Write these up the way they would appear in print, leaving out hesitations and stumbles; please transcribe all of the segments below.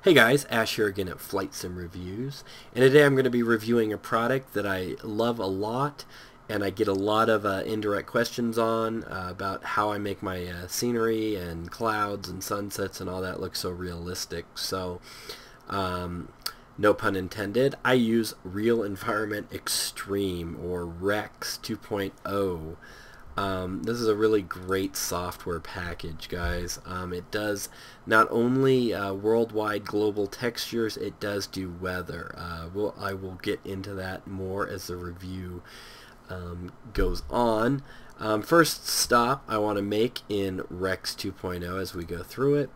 Hey guys, Ash here again at Flight Sim Reviews, and today I'm going to be reviewing a product that I love a lot, and I get a lot of indirect questions on about how I make my scenery and clouds and sunsets and all that look so realistic. So, no pun intended, I use Real Environment Xtreme, or Rex 2.0. This is a really great software package, guys. It does not only worldwide global textures, it does do weather. I will get into that more as the review goes on. First stop I want to make in Rex 2.0 as we go through it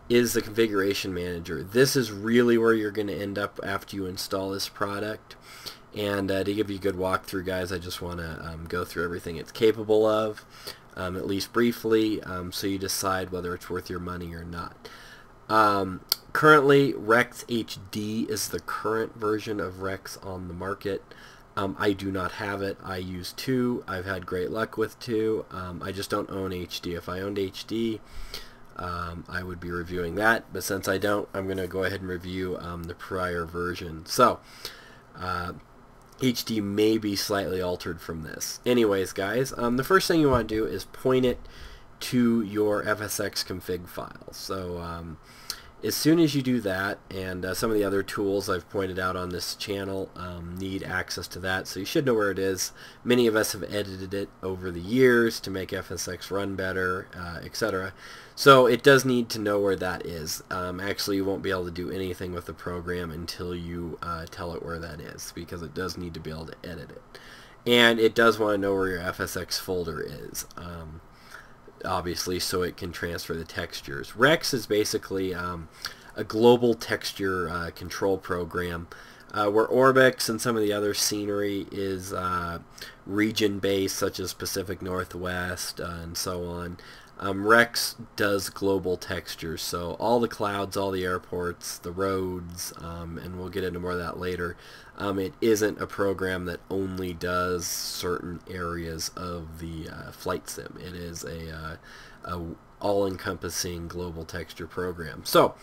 is the configuration manager. This is really where you're going to end up after you install this product. And to give you a good walkthrough, guys, I just want to go through everything it's capable of, at least briefly, so you decide whether it's worth your money or not. Currently, Rex HD is the current version of Rex on the market. I do not have it. I use 2. I've had great luck with 2. I just don't own HD. If I owned HD, I would be reviewing that, but since I don't, I'm going to go ahead and review the prior version. So, HD may be slightly altered from this. Anyways, guys, the first thing you want to do is point it to your FSX config file. So as soon as you do that, and some of the other tools I've pointed out on this channel need access to that, so you should know where it is. Many of us have edited it over the years to make FSX run better, etc. So it does need to know where that is. Actually, you won't be able to do anything with the program until you tell it where that is, because it does need to be able to edit it. And it does want to know where your FSX folder is, obviously, so it can transfer the textures. Rex is basically a global texture control program, where Orbix and some of the other scenery is region-based, such as Pacific Northwest and so on. Rex does global textures, so all the clouds, all the airports, the roads, and we'll get into more of that later. It isn't a program that only does certain areas of the flight sim. It is a all-encompassing global texture program. So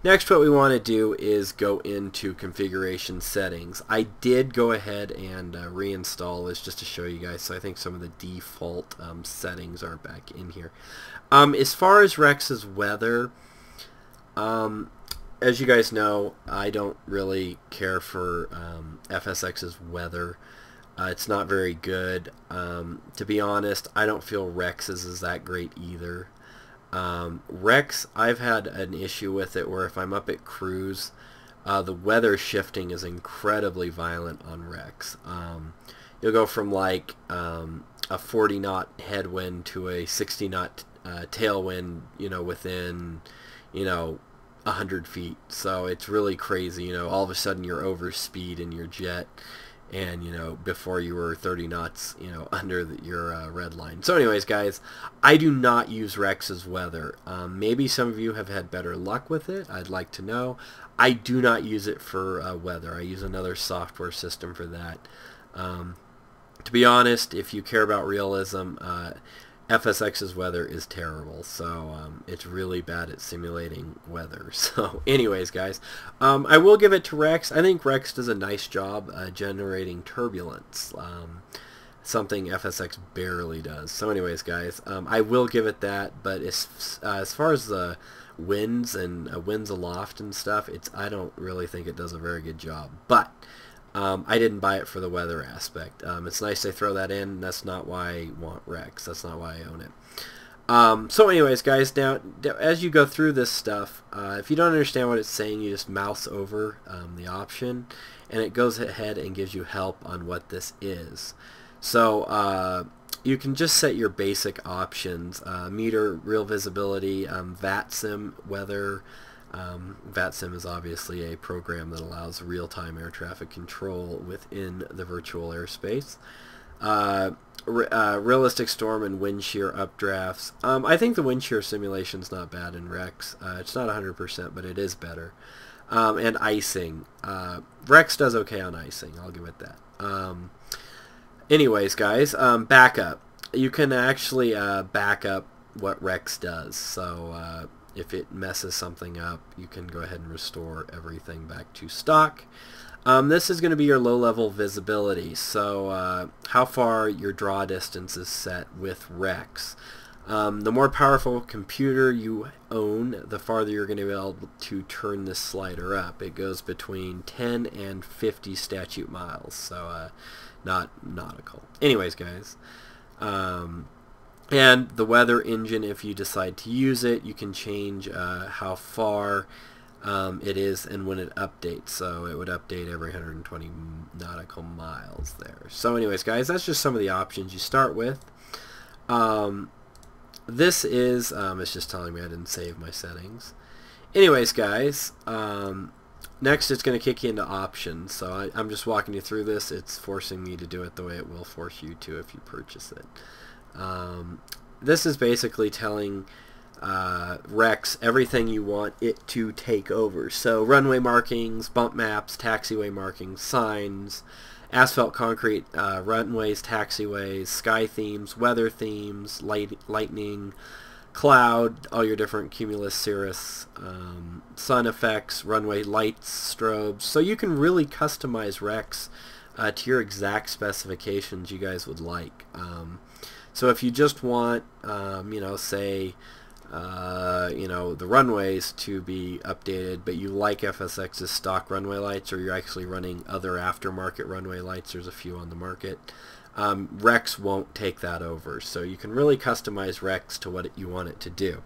next, what we want to do is go into configuration settings. I did go ahead and reinstall this just to show you guys, so I think some of the default settings are back in here. As far as Rex's weather, as you guys know, I don't really care for FSX's weather. It's not very good. To be honest, I don't feel Rex's is that great either. Rex, I've had an issue with it where if I'm up at cruise, the weather shifting is incredibly violent on Rex. You'll go from like a 40 knot headwind to a 60 knot tailwind, within, 100 feet. So it's really crazy, all of a sudden you're over speed in your jet, and before you were 30 knots under your red line. So anyways, guys, I do not use Rex's weather. Maybe some of you have had better luck with it. I'd like to know. I do not use it for weather. I use another software system for that. To be honest, if you care about realism, FSX's weather is terrible, so it's really bad at simulating weather. So anyways, guys, I will give it to Rex. I think Rex does a nice job generating turbulence, something FSX barely does. So anyways, guys, I will give it that, but as far as the winds and winds aloft and stuff, I don't really think it does a very good job. But I didn't buy it for the weather aspect. It's nice they throw that in. That's not why I want Rex. That's not why I own it. So anyways, guys, now as you go through this stuff, if you don't understand what it's saying, you just mouse over the option, and it goes ahead and gives you help on what this is. So you can just set your basic options: meter, real visibility, VATSIM, weather. VATSIM is obviously a program that allows real-time air traffic control within the virtual airspace. Realistic storm and wind shear updrafts. I think the wind shear simulation is not bad in Rex. It's not 100%, but it is better. And icing. Rex does okay on icing. I'll give it that. Anyways, guys, backup. You can actually back up what Rex does. So If it messes something up, you can go ahead and restore everything back to stock. This is going to be your low-level visibility, so how far your draw distance is set with Rex. The more powerful computer you own, the farther you're going to be able to turn this slider up. It goes between 10 and 50 statute miles, so not nautical. Anyways, guys, and the weather engine, if you decide to use it, you can change how far it is and when it updates. So it would update every 120 nautical miles there. So anyways, guys, that's just some of the options you start with. This is, it's just telling me I didn't save my settings. Anyways, guys, next it's going to kick you into options. So I'm just walking you through this. It's forcing me to do it the way it will force you to if you purchase it. This is basically telling Rex everything you want it to take over. So runway markings, bump maps, taxiway markings, signs, asphalt, concrete, runways, taxiways, sky themes, weather themes, lightning, cloud, all your different cumulus, cirrus, sun effects, runway lights, strobes. So you can really customize Rex to your exact specifications you guys would like. So if you just want, you know, say, you know, the runways to be updated, but you like FSX's stock runway lights, or you're actually running other aftermarket runway lights, there's a few on the market, Rex won't take that over. So you can really customize Rex to what you want it to do.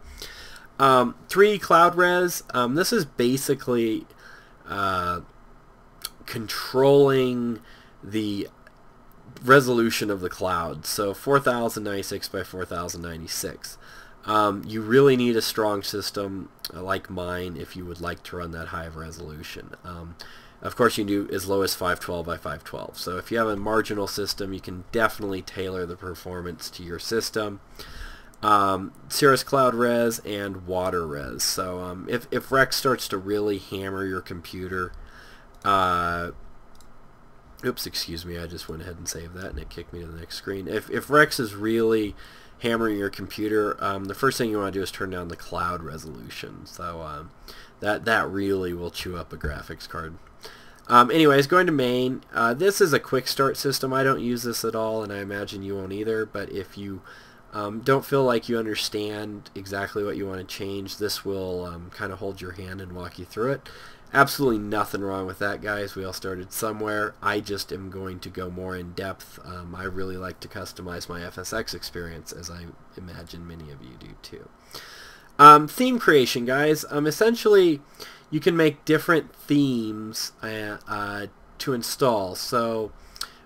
3D Cloud Res, this is basically controlling the resolution of the cloud. So 4096 by 4096. You really need a strong system like mine if you would like to run that high of resolution. Of course, you can do as low as 512 by 512. So if you have a marginal system, you can definitely tailor the performance to your system. Cirrus Cloud Res and Water Res. So if Rex starts to really hammer your computer, oops, excuse me, I just went ahead and saved that and it kicked me to the next screen. If Rex is really hammering your computer, the first thing you want to do is turn down the cloud resolution. So that really will chew up a graphics card. Anyways, going to main, this is a quick start system. I don't use this at all, and I imagine you won't either, but if you don't feel like you understand exactly what you want to change, this will kind of hold your hand and walk you through it. Absolutely nothing wrong with that, guys. We all started somewhere. I just am going to go more in depth. I really like to customize my FSX experience, as I imagine many of you do too. Theme creation, guys. Essentially, you can make different themes to install. So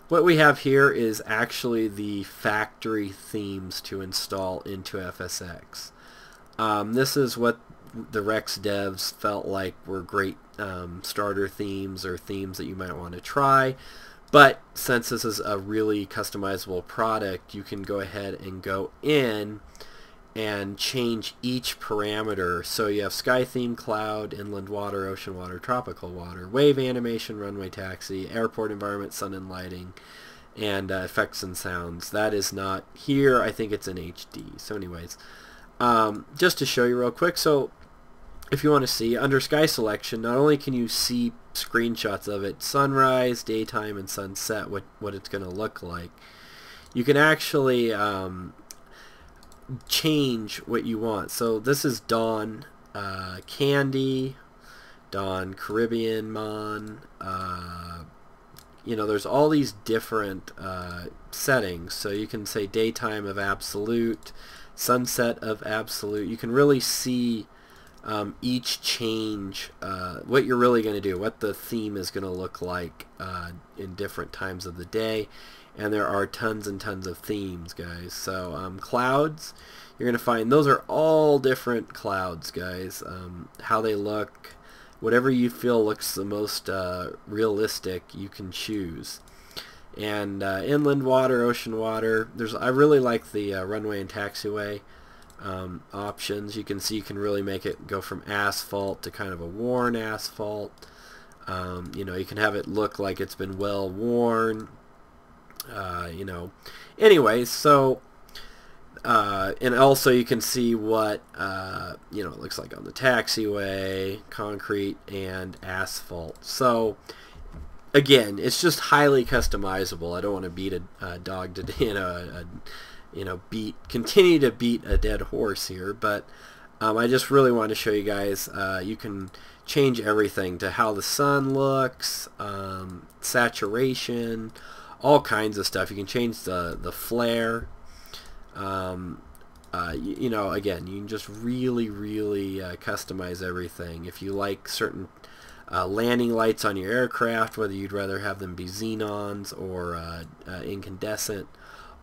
what we have here is actually the factory themes to install into FSX. This is what the Rex devs felt like were great starter themes or themes that you might want to try. But since this is a really customizable product, you can go ahead and go in and change each parameter. So you have sky theme, cloud, inland water, ocean water, tropical water, wave animation, runway taxi, airport environment, sun and lighting, and effects and sounds. That is not here. I think it's in HD. So anyways, just to show you real quick, so if you want to see, under sky selection, not only can you see screenshots of it, sunrise, daytime, and sunset, what it's going to look like, you can actually change what you want. So this is Dawn Candy, Dawn Caribbean Mon, you know, there's all these different settings. So you can say daytime of absolute, sunset of absolute. You can really see each change, what you're really going to do, what the theme is going to look like in different times of the day. And there are tons and tons of themes, guys. So clouds, you're going to find those are all different clouds, guys. How they look, whatever you feel looks the most realistic, you can choose. And inland water, ocean water, I really like the runway and taxiway options. You can see you can really make it go from asphalt to kind of a worn asphalt. You know, you can have it look like it's been well worn. You know, anyways, so And also you can see what you know, it looks like on the taxiway, concrete, and asphalt. So again, it's just highly customizable. I don't want to beat a dog to continue to beat a dead horse here, but I just really want to show you guys you can change everything to how the sun looks, saturation, all kinds of stuff. You can change the flare. You know, again, you can just really customize everything. If you like certain landing lights on your aircraft, whether you'd rather have them be xenons or incandescent,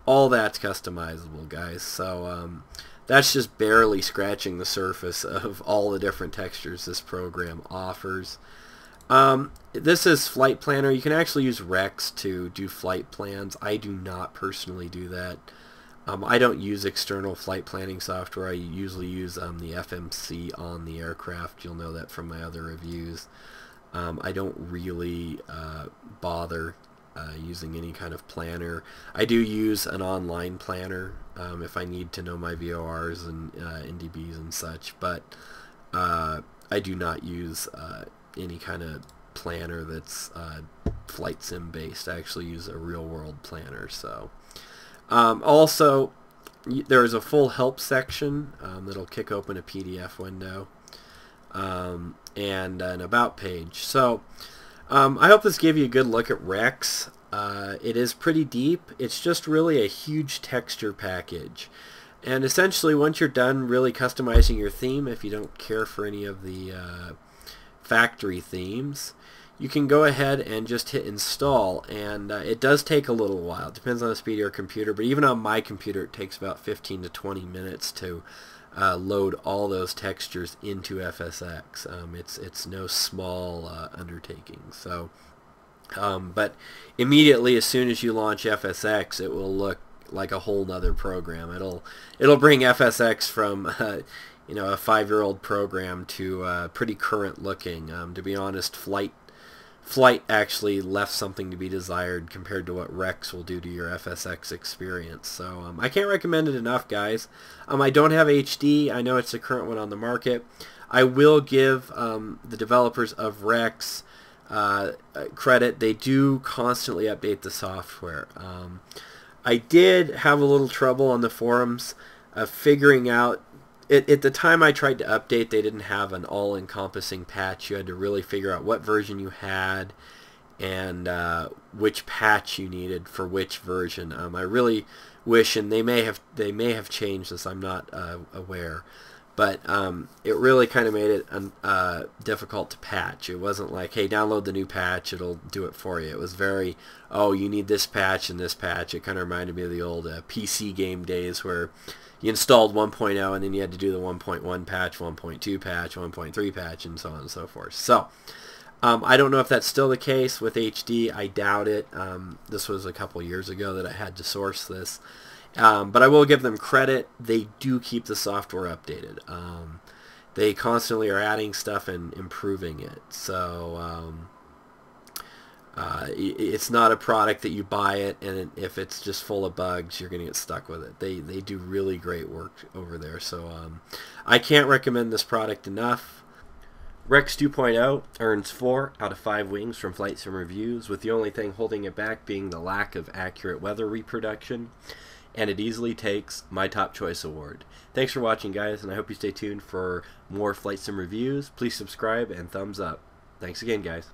all that's customizable, guys. So that's just barely scratching the surface of all the different textures this program offers. This is Flight Planner. You can actually use Rex to do flight plans. I do not personally do that. I don't use external flight planning software. I usually use the FMC on the aircraft. You'll know that from my other reviews. I don't really bother using any kind of planner. I do use an online planner if I need to know my VORs and NDBs and such, but I do not use any kind of planner that's flight sim based. I actually use a real world planner. So also there is a full help section that'll kick open a PDF window and an about page. So I hope this gave you a good look at Rex. It is pretty deep. It's just really a huge texture package. And essentially, once you're done really customizing your theme, if you don't care for any of the factory themes, you can go ahead and just hit install, and it does take a little while. It depends on the speed of your computer, but even on my computer it takes about 15 to 20 minutes to load all those textures into FSX. It's no small undertaking. So, but immediately as soon as you launch FSX, it will look like a whole nother program. It'll bring FSX from you know, a 5-year-old program to pretty current looking. To be honest, Flight actually left something to be desired compared to what Rex will do to your FSX experience. So I can't recommend it enough, guys. I don't have HD. I know it's the current one on the market. I will give the developers of Rex credit. They do constantly update the software. I did have a little trouble on the forums figuring out. At the time I tried to update, they didn't have an all-encompassing patch. You had to really figure out what version you had and which patch you needed for which version. I really wish, and they may have changed this. I'm not aware, but it really kind of made it difficult to patch. It wasn't like, hey, download the new patch, it'll do it for you. It was very, oh, you need this patch and this patch. It kind of reminded me of the old PC game days where you installed 1.0 and then you had to do the 1.1 patch, 1.2 patch, 1.3 patch, and so on and so forth. So I don't know if that's still the case with HD. I doubt it. This was a couple years ago that I had to source this. But I will give them credit. They do keep the software updated. They constantly are adding stuff and improving it. So it's not a product that you buy it and if it's just full of bugs, you're going to get stuck with it. They do really great work over there. So I can't recommend this product enough. Rex 2.0 earns 4 out of 5 wings from Flight Sim Reviews, with the only thing holding it back being the lack of accurate weather reproduction, and it easily takes my Top Choice Award. Thanks for watching, guys, and I hope you stay tuned for more Flight Sim Reviews. Please subscribe and thumbs up. Thanks again, guys.